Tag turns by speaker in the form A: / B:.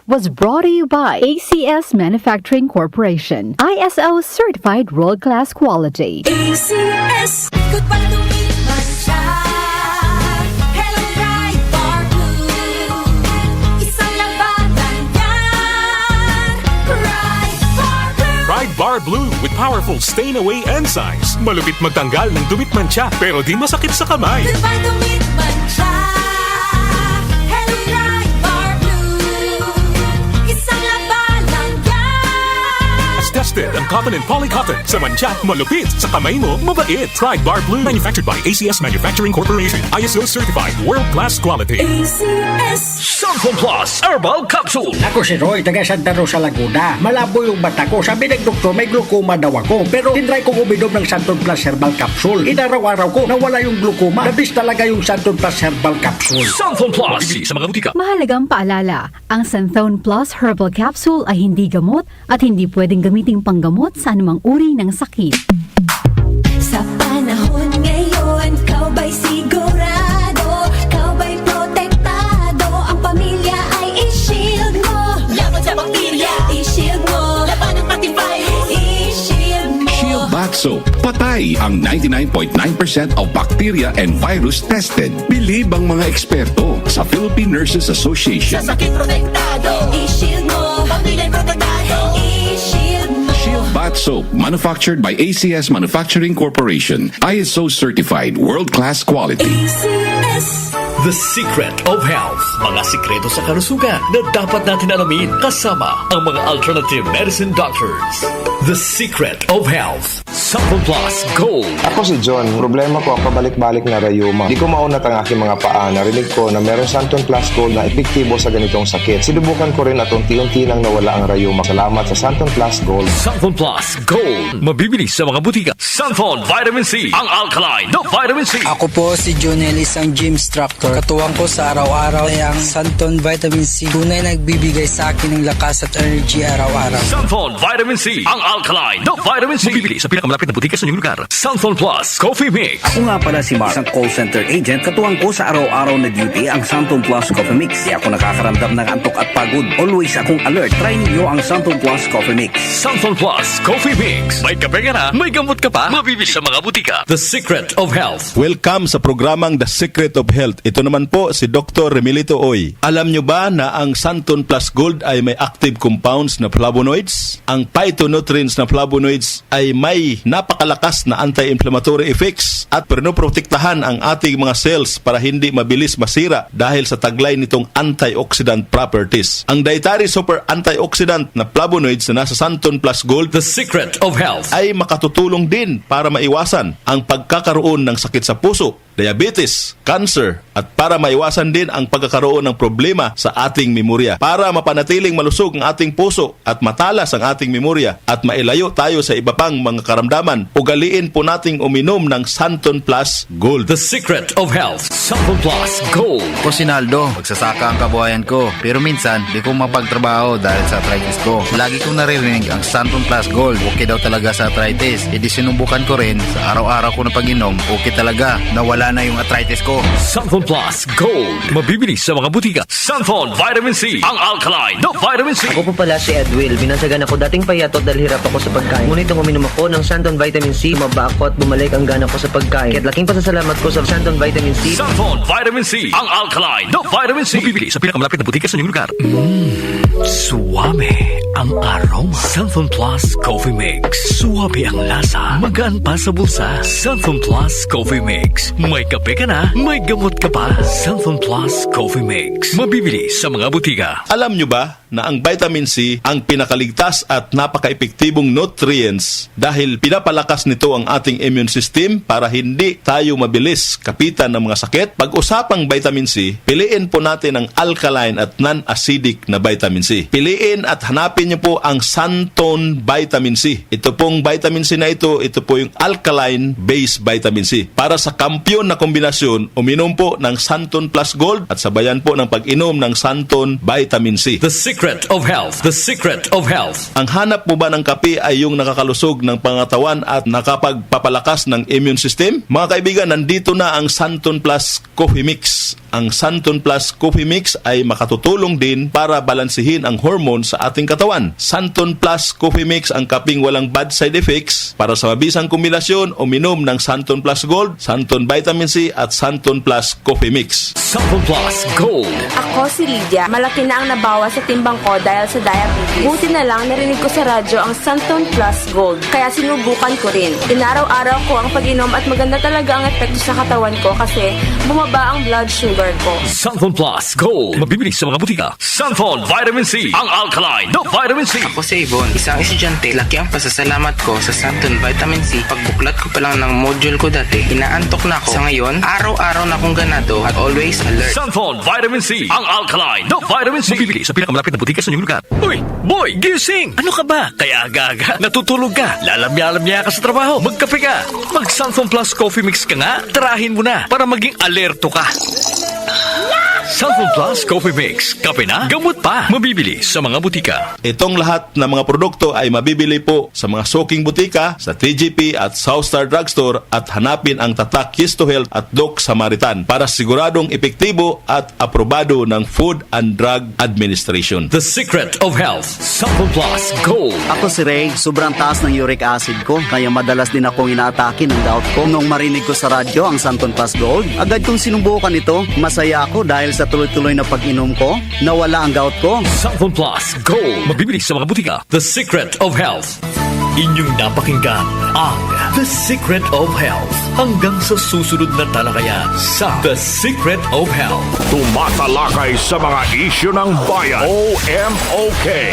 A: was brought to you by ACS Manufacturing Corporation, ISO certified world-class quality.
B: ACS, good pala lumipas siya. Hello, Ride Bar Blue. Isang labanan yan. Ride Bar Blue.
C: Ride Bar Blue with powerful stain-away enzymes. Malupit magtanggal ng dumit mancha pero di masakit sa kamay.
B: Good pala lumipas siya. Hello, Ride Bar Blue. Isang labanan yan.
C: As tested ang cotton and polycotton. Sa mancha, malupit. Sa kamay mo, mabait. Ride Bar Blue. Manufactured by ACS Manufacturing Corporation. ISO certified world-class quality.
B: ACS.
D: Santon Plus Herbal Capsule.
E: Ako si Roy, taga Santa Rosa, Laguna. Malabo yung mata ko. Sabi ng doktor, may glaucoma daw ako. Pero tinry kong uminom ng Santon Plus Herbal Capsule. Inaraw-araw ko, nawala yung glaucoma. Nabis talaga yung Santon Plus Herbal Capsule.
D: Santon Plus. Mabibili sa mga butika.
A: Mahalagang paalala, ang Santhone Plus Herbal Capsule ay hindi gamot at hindi pwedeng gamiting panggamot sa anumang uri ng sakit.
B: Sa panahon ngayon, kau ba'y sigurado? Kau ba'y protektado? Ang pamilya ay i-shield mo. Laban sa bakterya, i-shield mo. Laban ng pati virus, i-shield mo.
F: Shield Bath Soap. Patay ang 99.9% of bacteria and virus tested. Believe ang mga eksperto sa Philippine Nurses Association.
B: Sa sakit protektado, i-shield mo. Pamilya protektado, i-shield mo.
F: Shield Bath Soap, manufactured by ACS Manufacturing Corporation. ISO certified world-class quality.
B: ACS.
D: The Secret of Health. Mga sikreto sa kalusugan na dapat natin alamin kasama ang mga alternative medicine doctors. The Secret of Health. Santon Plus Gold.
G: Ako si John. Problema ko ang pabalik-balik na rayuma. Di ko maunat ang aking mga paa. Narinig ko na meron Santon Plus Gold na epektibo sa ganitong sakit. Sinubukan ko rin at unti-unti nang nawala ang rayuma. Salamat sa Santon Plus Gold.
D: Santon Plus Gold. Mabibili sa mga butika. Santon Vitamin C. Ang alkaline na vitamin C.
H: Ako po si Jonel, isang gym instructor. Katuwang ko sa araw-araw ay ang Santon Vitamin C. Tunay nagbibigay sa akin ng lakas at energy araw-araw.
D: Santon Vitamin C. Ang alkaline na vitamin C. Mabibili sa pinakamalapit na butika sa inyong lugar. Santon Plus Coffee Mix.
I: Ako nga pala si Mark, isang call center agent. Katuwang ko sa araw-araw na duty ang Santon Plus Coffee Mix. Di ako nakakaramdam ng antok at pagod. Always akong alert. Try ninyo ang Santon Plus Coffee Mix.
D: Santon Plus Coffee Mix. May kape ka na, may gamot ka pa. Mabibili sa mga butika. The Secret of Health.
J: Welcome sa programang The Secret of Health. Ito naman po si Dr. Remilito Oy. Alam nyo ba na ang Santon Plus Gold ay may active compounds na flavonoids? Ang phytonutrients na flavonoids ay may napakalakas na anti-inflammatory effects at pinoprotektahan ang ating mga cells para hindi mabilis masira dahil sa taglay nitong antioxidant properties. Ang dietary super antioxidant na flavonoids na nasa Santon Plus Gold,
D: The Secret of Health.
J: ay makatutulong din para maiwasan ang pagkakaroon ng sakit sa puso, diabetes, cancer, at para maiwasan din ang pagkakaroon ng problema sa ating memorya. Para mapanatiling malusog ang ating puso at matalas ang ating memorya at mailayo tayo sa iba pang mga karamdaman, ugaliin po nating uminom ng Santon Plus Gold.
D: The Secret of Health. Santon Plus Gold.
K: Ako si Naldo, magsasaka ang kabuhayan ko. Pero minsan, di ko mapagtrabaho dahil sa arthritis ko. Lagi kong naririnig ang Santon Plus Gold. Okay daw talaga sa arthritis. E di sinubukan ko rin. Sa araw-araw ko na pag-inom, okay talaga. Nawala na yung arthritis ko.
D: Santon Plus Gold. Mabibili sa mga butika. Santon Vitamin C. Ang alkaline na vitamin C.
L: Ako po pala si Edwil. Binansagan ako dating payatot dahil hirap ako sa pagkain. Ngunit nung uminom ako ng Santon Vitamin C, tumaba ako at bumalik ang gana ko sa pagkain. Kaya't laking pasasalamat ko sa Santon Vitamin C.
D: Santon Vitamin C. Ang alkaline na vitamin C. Mabibili sa pinakamalapit na butika sa inyong lugar. Suwame ang aroma. Santon Plus Coffee Mix. Suwabe ang lasa. Magaan pa sa bulsa. Santon Plus Coffee Mix. May kape ka na, may gamot ka pa. Santon Plus Coffee Mix. Mabibili sa mga butika.
J: Alam nyo ba na ang vitamin C ang pinakaligtas at napaka-epektibong nutrients dahil pinapalakas nito ang ating immune system para hindi tayo mabilis kapitan ng mga sakit? Pag-usapang vitamin C, piliin po natin ang alkaline at non-acidic na vitamin C. Piliin at hanapin nyo po ang Santon Vitamin C. Ito pong vitamin C na ito po yung alkaline-based vitamin C. Para sa kampiyon ngayon na kombinasyon, uminom po ng Santon Plus Gold at sabayan po ng pag-inom ng Santon Vitamin C.
D: The secret of health. The secret of health.
J: Ang hanap mo ba ng kape ay yung nakakalusog ng pangatawan at nakapagpapalakas ng immune system? Mga kaibigan, nandito na ang Santon Plus Coffee Mix. Ang Santon Plus Coffee Mix ay makatutulong din para balansihin ang hormone sa ating katawan. Santon Plus Coffee Mix ang kaping walang bad side effects. Para sa mabisang kombinasyon, uminom ng Santon Plus Gold, Santon Vitamin C at Santon Plus Coffee Mix.
D: Santon Plus Gold.
M: Ako si Lydia. Malaki na ang nabawas sa timbang ko dahil sa diabetes. Buti na lang narinig ko sa radyo ang Santon Plus Gold. Kaya sinubukan ko rin. Inaraw-araw ko ang pag-inom at maganda talaga ang epekto sa katawan ko kasi bumaba ang blood sugar ko.
D: Santon Plus Gold. Mabibili sa mga butika. Santon Vitamin C. Ang alkaline na vitamin C.
N: Ako si Yvonne, isang estudyante. Laki ang pasasalamat ko sa Santon Vitamin C. Pagbuklat ko pa lang ng module ko dati, inaantok na ako. Sa ngayon, araw-araw na akong ganado at always alert.
D: Santon Vitamin C. Ang alkaline na vitamin C. Mabibili sa pinakamalapit na butika sa inyong lugar. Uy, boy, gising! Ano ka ba? Kaya aga-aga, natutulog ka. Lalamya-lamya ka sa trabaho. Magkape ka. Mag Santon Plus Coffee Mix ka nga. Tarahin mo na para maging alerto ka. Santon Plus Coffee Mix. Kape na, gamot pa. Mabibili sa mga butika.
J: Itong lahat ng mga produkto ay mabibili po sa mga soking butika, sa TGP at Southstar Drugstore at hanapin ang tatak Yes to Health at Doc Samaritan para siguradong epektibo at aprobado ng Food and Drug Administration.
D: The secret of health. Santon Plus Gold.
I: Ako si Ray, sobrang taas ng uric acid ko, kaya madalas din akong inaatake ng gout ko. Nung marinig ko sa radyo ang Santon Plus Gold, agad kong sinubukan ito. Masaya ako dahil sa tuloy-tuloy na pag-inom ko, nawala ang gout ko.
D: Santon Plus Gold. Mabibili sa mga butika. The secret of health. Inyong napakinggan ang The Secret of Health. Hanggang sa susunod na talakayan sa The Secret of Health.
O: Tumatalakay sa mga isyu ng bayan. OMOK.